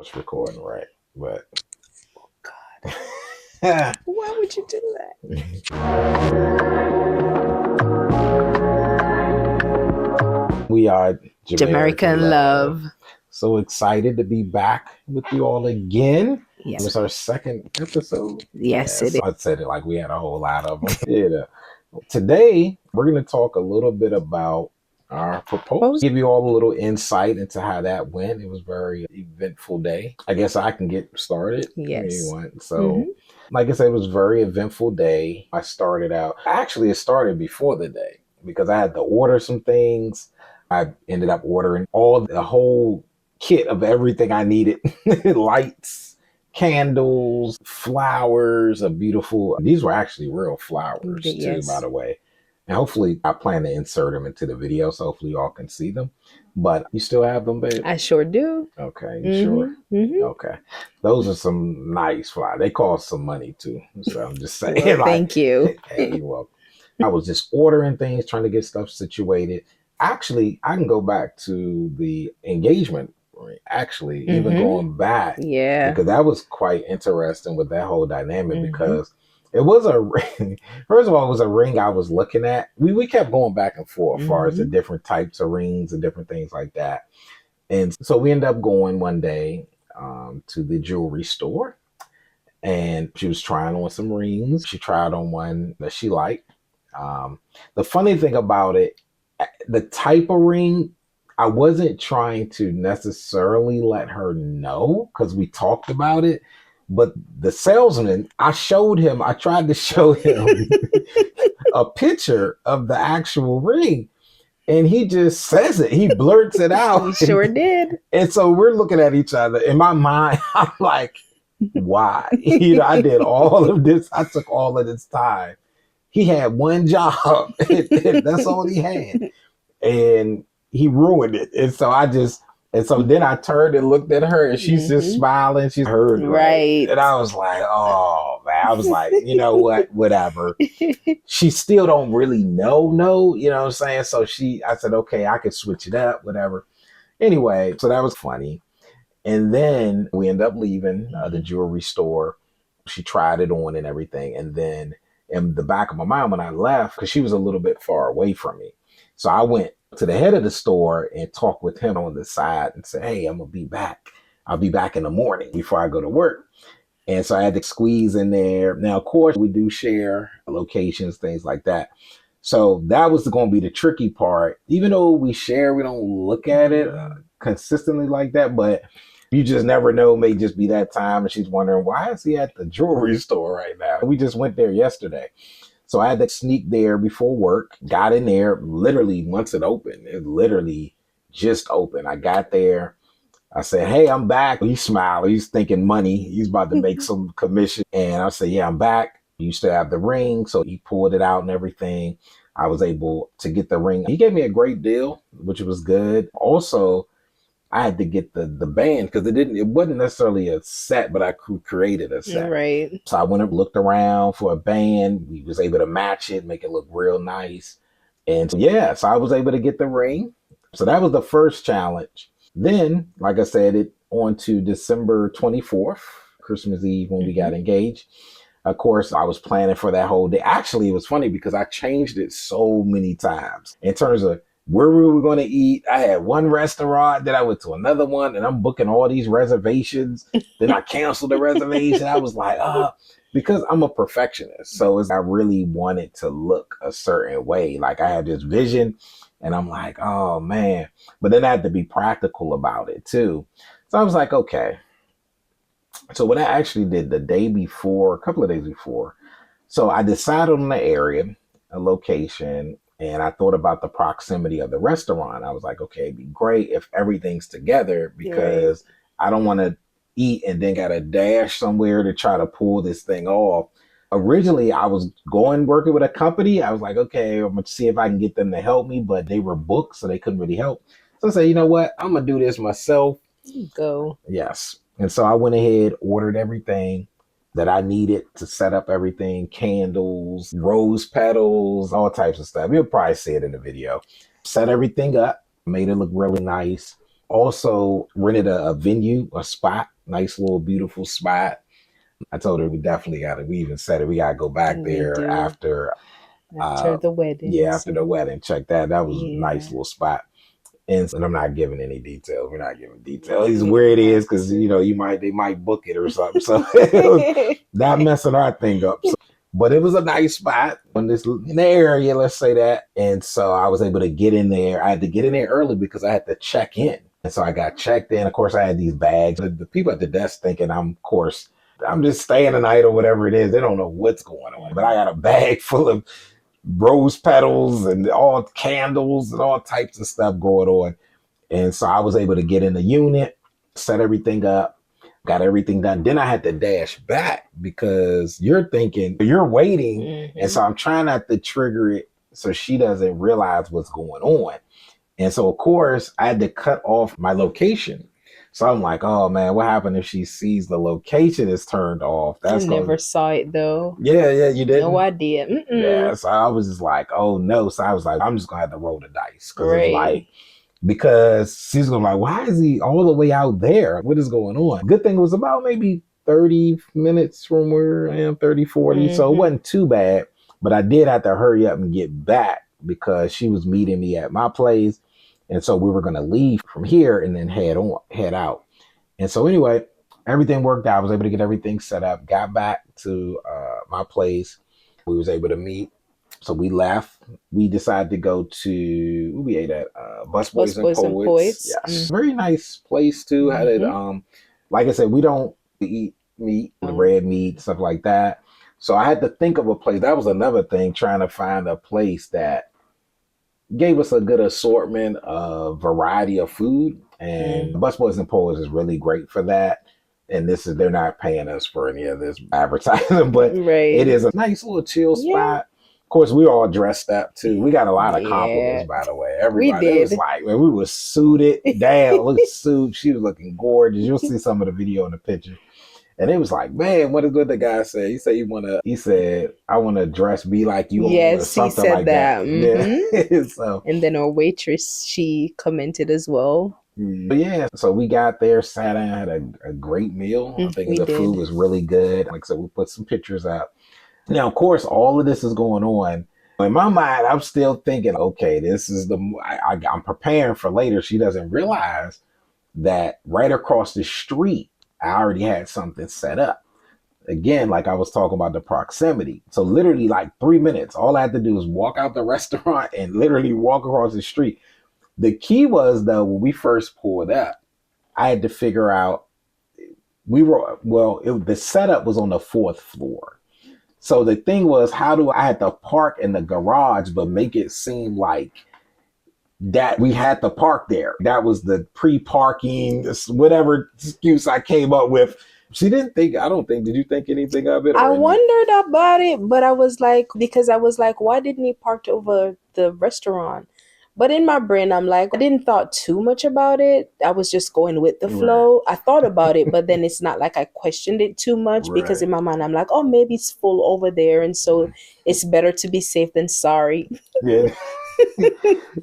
It's recording, right? But God, why would you do we are that? Jamerican Jamaican Love. love. So excited to be back with you all again. Yes. It's our second episode. Yes, it is. I said it like we had a whole lot of them. Yeah. Today, we're going to talk a little bit about our proposal. Give you all a little insight into how that went. It was a very eventful day. I guess I can get started. Yes. So, like I said, it was a very eventful day. I started out, actually, it started before the day because I had to order some things. I ended up ordering the whole kit of everything I needed lights, candles, flowers, a beautiful, these were actually real flowers too, Yes. by the way. And hopefully I plan to insert them into the video so hopefully y'all can see them. But you still have them, babe? I sure do. Okay, you sure? Okay. Those are some nice flowers. They cost some money too. So I'm just saying. Well, thank you. Hey, you're welcome. I was just ordering things, trying to get stuff situated. Actually, I can go back to the engagement ring. Actually, even going back. Yeah. Because that was quite interesting with that whole dynamic because it was a ring. First of all, it was a ring I was looking at. We kept going back and forth as far as the different types of rings and different things like that. And so we ended up going one day to the jewelry store and she was trying on some rings. She tried on one that she liked. The funny thing about it, the type of ring, I wasn't trying to necessarily let her know because we talked about it. But the salesman, I tried to show him a picture of the actual ring. And he just says it. He blurts it out. He sure did. And so we're looking at each other. In my mind, I'm like, why? I did all of this. I took all of this time. He had one job. That's all he had. And he ruined it. And so then I turned and looked at her and she's just smiling. She's heard right. And I was like, oh man. I was like, you know what? Whatever. She still don't really know, you know what I'm saying? So I said, okay, I could switch it up, whatever. Anyway, so that was funny. And then we end up leaving the jewelry store. She tried it on and everything. And then in the back of my mind when I left, because she was a little bit far away from me. So I went to the head of the store and talked with him on the side and said, hey, I'm going to be back. I'll be back in the morning before I go to work. And so I had to squeeze in there. Now, of course, we do share locations, things like that. So that was going to be the tricky part. Even though we share, we don't look at it consistently like that. But you just never know. May just be that time. And she's wondering, why is he at the jewelry store right now? We just went there yesterday. So I had to sneak there before work, got in there literally once it opened. It literally just opened. I got there. I said, hey, I'm back. He smiled. He's thinking money. He's about to make some commission. And I said, yeah, I'm back. You still have the ring. So he pulled it out and everything. I was able to get the ring. He gave me a great deal, which was good. Also, I had to get the band because it wasn't necessarily a set, but I created a set. Right. So I went and looked around for a band. We was able to match it, make it look real nice. And so I was able to get the ring. So that was the first challenge. Then, like I said, it on to December 24th, Christmas Eve when we got engaged. Of course, I was planning for that whole day. Actually, it was funny because I changed it so many times in terms of where we were going to eat. I had one restaurant, then I went to another one, and I'm booking all these reservations. Then I canceled the reservation. I was like, because I'm a perfectionist. So I really wanted to look a certain way. Like I had this vision and I'm like, oh man. But then I had to be practical about it too. So I was like, okay. So what I actually did the day before, a couple of days before, so I decided on the area, a location, and I thought about the proximity of the restaurant. I was like, okay, it'd be great if everything's together because I don't want to eat and then got to dash somewhere to try to pull this thing off. Originally, I was working with a company. I was like, okay, I'm going to see if I can get them to help me, but they were booked, so they couldn't really help. So I said, you know what? I'm going to do this myself. Go. Yes. And so I went ahead, ordered everything that I needed to set up everything, candles, rose petals, all types of stuff. You'll probably see it in the video. Set everything up, made it look really nice. Also rented a venue, a spot, nice little beautiful spot. I told her we definitely got to. We even said it. We got to go back We there do. after. After the Yeah, weddings. after the wedding. Check that. That was a nice Yeah. little spot. And I'm not giving any details. We're not giving details. It's We where it don't have is because to. they might book it or something. So it was not messing our thing up. So, but it was a nice spot in the area, let's say that. And so I was able to get in there. I had to get in there early because I had to check in. And so I got checked in. Of course, I had these bags. The people at the desk thinking I'm just staying the night or whatever it is. They don't know what's going on. But I got a bag full of rose petals and all candles and all types of stuff going on. And so I was able to get in the unit, set everything up, got everything done. Then I had to dash back because you're waiting. And so I'm trying not to trigger it so she doesn't realize what's going on. And so, of course, I had to cut off my location. So I'm like, oh man, what happened if she sees the location is turned off? I That's never going saw it though. Yeah, you didn't? No idea. Yeah, so I was just like, oh no. So I was like, I'm just gonna have to roll the dice. Cause it's like, Right. because she's gonna be like, why is he all the way out there? What is going on? Good thing it was about maybe 30 minutes from where I am, 30, 40. So it wasn't too bad. But I did have to hurry up and get back because she was meeting me at my place. And so we were gonna leave from here and then head out. And so anyway, everything worked out. I was able to get everything set up, got back to my place. We was able to meet. So we left. We decided to go to, we ate at Busboys and Busboys and Poets. Poets. Yes. Very nice place too. Had it, like I said, we don't eat meat, red meat, stuff like that. So I had to think of a place. That was another thing, trying to find a place that gave us a good assortment of variety of food. And Busboys and Poets is really great for that. And they're not paying us for any of this advertising, but it is a nice little chill spot. Of course, we were all dressed up too. We got a lot of compliments, by the way. Everybody, We it was did. like, man, we were suited down, look suit. She was looking gorgeous. You'll see some of the video in the picture. And it was like, man, what did the guy say? He said, I want to dress be like you, or something he said like that. Yeah. So, and then our waitress, she commented as well. yeah, so we got there, sat down, had a great meal. I think the food was really good. Like I said, we put some pictures up. Now, of course, all of this is going on. In my mind, I'm still thinking, okay, this is I'm preparing for later. She doesn't realize that right across the street, I already had something set up. Again, like I was talking about the proximity. So literally like 3 minutes, all I had to do was walk out the restaurant and literally walk across the street. The key was though, when we first pulled up, I had to figure out the setup was on the fourth floor. So the thing was, how do I had to park in the garage, but make it seem like that we had to park there? That was the pre-parking, whatever excuse I came up with. She didn't think, I don't think, did you think anything of it? I wondered about it, but I was like, why didn't he park over the restaurant? But in my brain, I'm like, I didn't thought too much about it. I was just going with the flow. I thought about it, but then it's not like I questioned it too much because in my mind, I'm like, oh, maybe it's full over there. And so it's better to be safe than sorry. Yeah.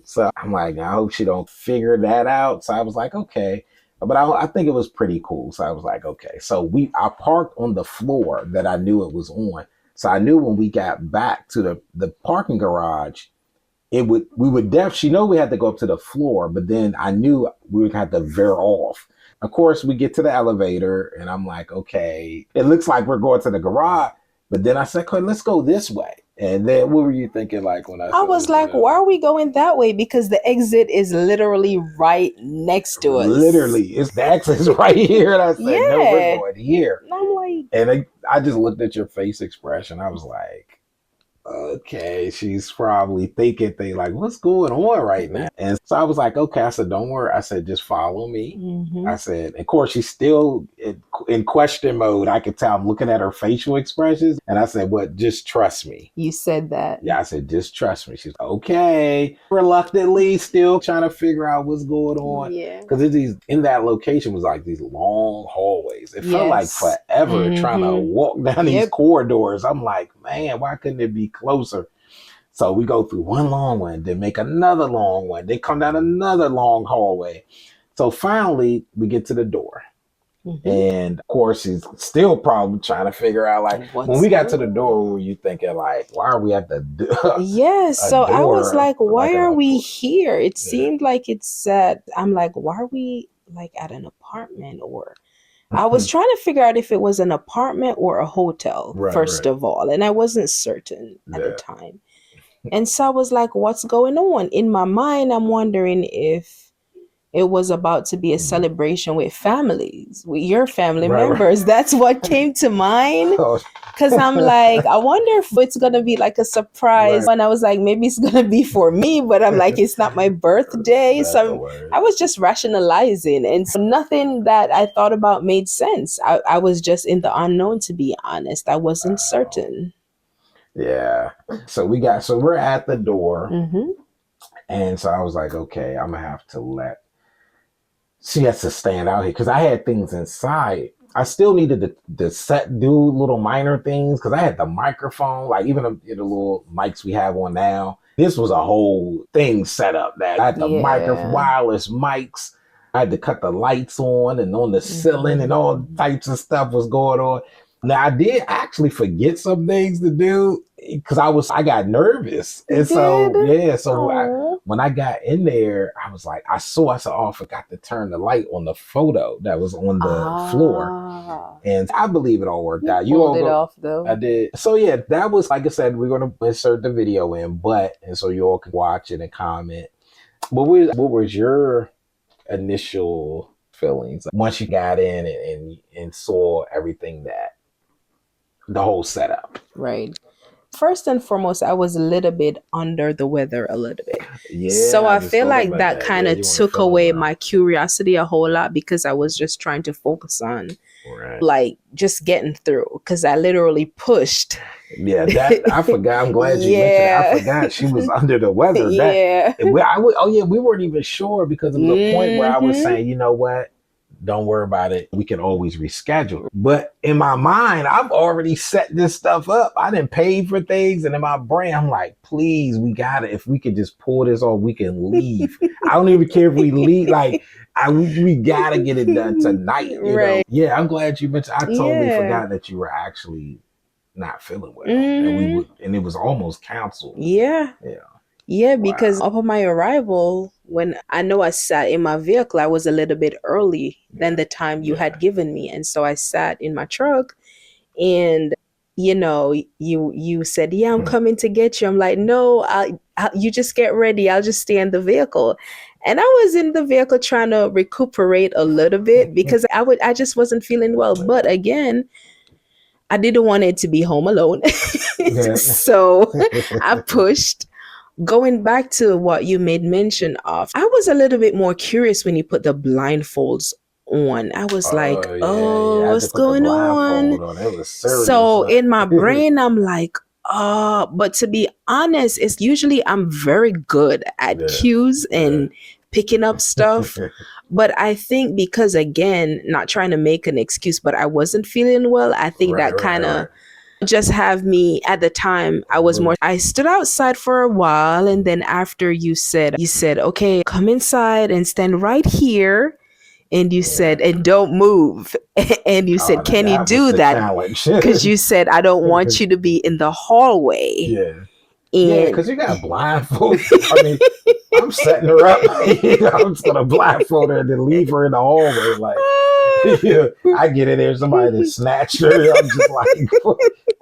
So I'm like, I hope she don't figure that out. So I was like, okay. But I think it was pretty cool. So I was like, okay. So I parked on the floor that I knew it was on. So I knew when we got back to the parking garage, she know we had to go up to the floor, but then I knew we would have to veer off. Of course, we get to the elevator and I'm like, okay, it looks like we're going to the garage. But then I said, okay, let's go this way. And then what were you thinking like when I was like, why are we going that way? Because the exit is literally right next to us. Literally, the exit is right here. And I said, no, we're going here. And I'm like, and I just looked at your face expression. I was like, okay, she's probably thinking like, what's going on right now? And so I was like, okay. I said, don't worry. I said, just follow me. I said, of course, she's still in question mode. I could tell. I'm looking at her facial expressions. And I said, what? Just trust me. You said that. Yeah, I said, just trust me. She's okay. Reluctantly still trying to figure out what's going on. Yeah. Because in that location was like these long hallways. It felt like forever trying to walk down these corridors. I'm like, man, why couldn't it be closer? So we go through one long one, then make another long one, then come down another long hallway. So finally, we get to the door. Mm-hmm. And of course, he's still probably trying to figure out, like, when we got to the door, were you thinking, like, why are we at the door? Yes. So I was like, why are we door? here? It seemed like it's I'm like, why are we like at an apartment? Or I was trying to figure out if it was an apartment or a hotel, first of all. And I wasn't certain at the time. And so I was like, what's going on? In my mind, I'm wondering if it was about to be a celebration with families, with your family members. That's what came to mind. Because I'm like, I wonder if it's going to be like a surprise. And I was like, maybe it's going to be for me, but I'm like, it's not my birthday. So I was just rationalizing. And so nothing that I thought about made sense. I was just in the unknown, to be honest. I wasn't certain. Yeah. So we're at the door. Mm-hmm. And so I was like, okay, I'm going to have to she has to stand out here because I had things inside. I still needed to do little minor things because I had the microphone, like even the little mics we have on now. This was a whole thing set up that I had the microphone, wireless mics. I had to cut the lights on and on the ceiling and all types of stuff was going on. Now I did actually forget some things to do because I got nervous. And so when I got in there, I was like, I said, oh, I forgot to turn the light on the photo that was on the floor. And I believe it all worked out. You pulled it off though. I did. So yeah, that was, like I said, we're going to insert the video in, and so you all can watch it and comment. What was your initial feelings once you got in and saw everything, the whole setup? Right. First and foremost, I was a little bit under the weather a little bit. Yeah. So I feel like that kind of took away my curiosity a whole lot because I was just trying to focus on like just getting through because I literally pushed. Yeah, that I forgot. I'm glad you mentioned it. I forgot she was under the weather. We weren't even sure because it was a point where I was saying, you know what? Don't worry about it. We can always reschedule. But in my mind, I've already set this stuff up. I didn't pay for things. And in my brain, I'm like, please, we got it. If we could just pull this off, we can leave. I don't even care if we leave. Like, we got to get it done tonight. You know? Yeah, I'm glad you mentioned. I totally forgot that you were actually not feeling well. And it was almost canceled. Yeah, because upon my arrival, when I know I sat in my vehicle, I was a little bit early than the time you had given me. And so I sat in my truck and, you said, yeah, I'm coming to get you. I'm like, no, you just get ready. I'll just stay in the vehicle. And I was in the vehicle trying to recuperate a little bit because I just wasn't feeling well. But again, I didn't want it to be home alone. So I pushed. Going back to what you made mention of, I was a little bit more curious when you put the blindfolds on. I was what's going on? It was serious, so in my brain, I'm like, but to be honest, it's usually I'm very good at cues and picking up stuff. But I think because, again, not trying to make an excuse, but I wasn't feeling well, I think that kind of just have me at the time. I stood outside for a while, and then after you said, okay, come inside and stand right here. And you said, and don't move. And you said, can you do that? Because you said, I don't want you to be in the hallway. Yeah, because you got blindfold. I mean, I'm setting her up. I'm just gonna blindfold her and then leave her in the hallway. Like, I get in there, somebody to snatch her. I'm just like,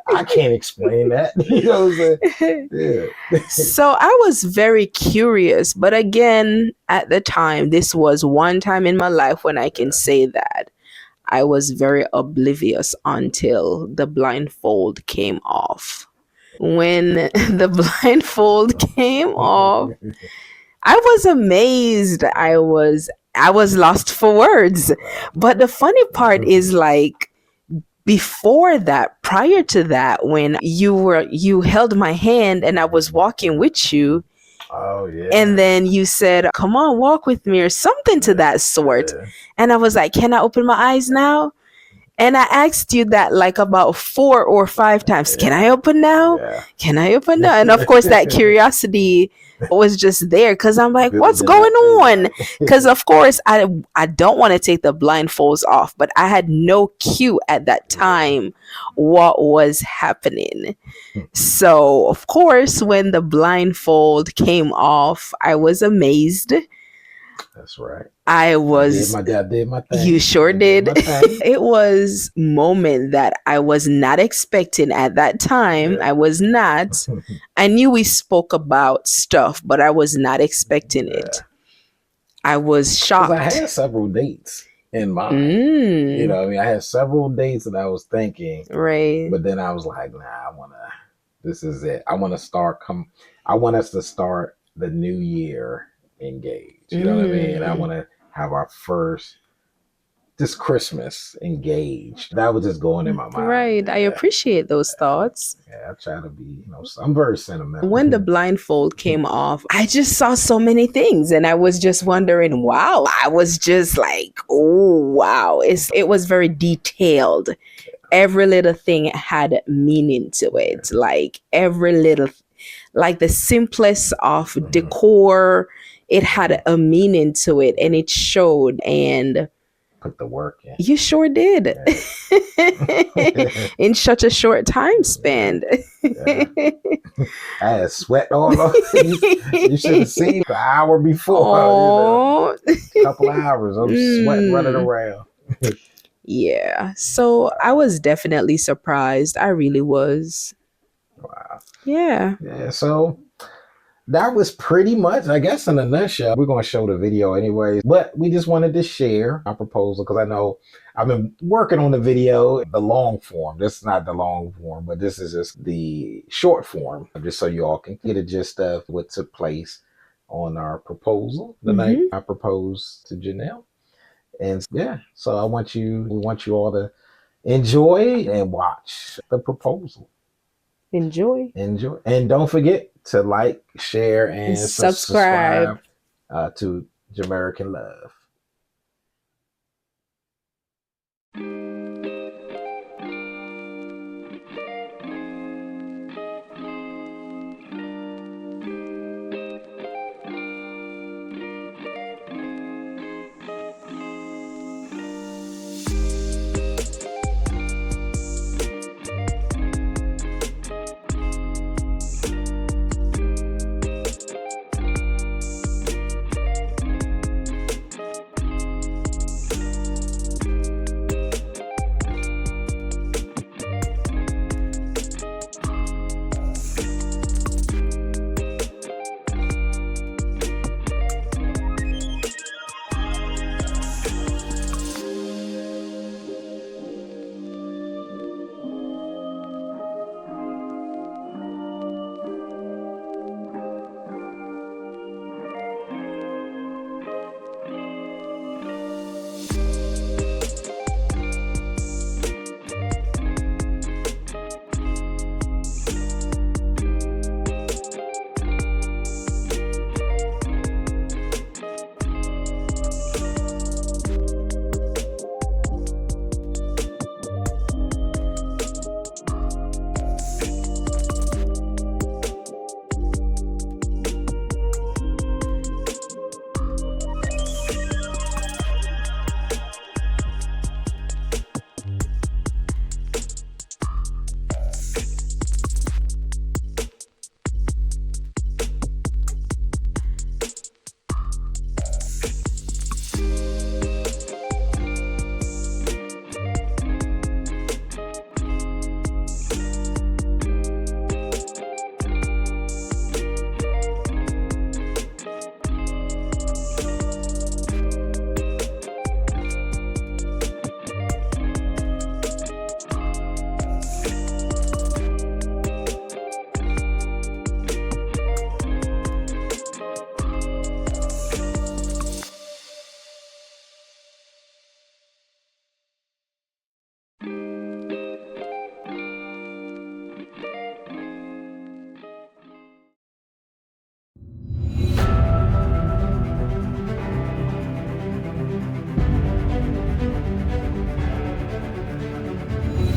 I can't explain that. You know what I'm saying? Yeah. So I was very curious, but again, at the time, this was one time in my life when I can say that I was very oblivious until the blindfold came off. When the blindfold came off, I was amazed. I was lost for words. But the funny part is, like, before that, prior to that, when you held my hand and I was walking with you. Oh yeah. And then you said, come on, walk with me, or something to that sort. And I was like, can I open my eyes now? And I asked you that like about 4 or 5 times. Can I open now? Can I open now? And of course, that curiosity was just there because I'm like, what's Building going up on? Because of course I don't want to take the blindfolds off, but I had no clue at that time what was happening. So of course, when the blindfold came off, I was amazed. That's right. I was I did my thing. You sure I did. my thing. It was moment that I was not expecting at that time. Yeah. I was not. I knew we spoke about stuff, but I was not expecting it. I was Because I shocked. had several dates in mind. You know, I mean, I had several dates that I was thinking, Right. but then I was like, nah, this is it. I want us to start the new year engaged. You know what I mean? I want to have our first this Christmas engaged. That was just going in my mind. Right. I appreciate those thoughts. Yeah, I try to be, I'm very sentimental. When the blindfold came off, I just saw so many things and I was just wondering, wow. I was just like, oh, wow. It was very detailed. Every little thing had meaning to it. Like every little, like the simplest of decor, it had a meaning to it and it showed. And put the work in. You sure did. Yeah. In such a short time span. Yeah. I had sweat all over. You should have seen the hour before. You know, a couple hours of sweat running around. Yeah. So I was definitely surprised. I really was. Wow. Yeah. Yeah. So that was pretty much, I guess, in a nutshell. We're going to show the video anyway, but we just wanted to share our proposal because I know I've been working on the video, the long form. This is not the long form, but this is just the short form, just so you all can get a gist of what took place on our proposal the night I proposed to Janelle. And yeah, so we want you all to enjoy and watch the proposal. Enjoy. And don't forget to like, share, and subscribe to Jamerican Love.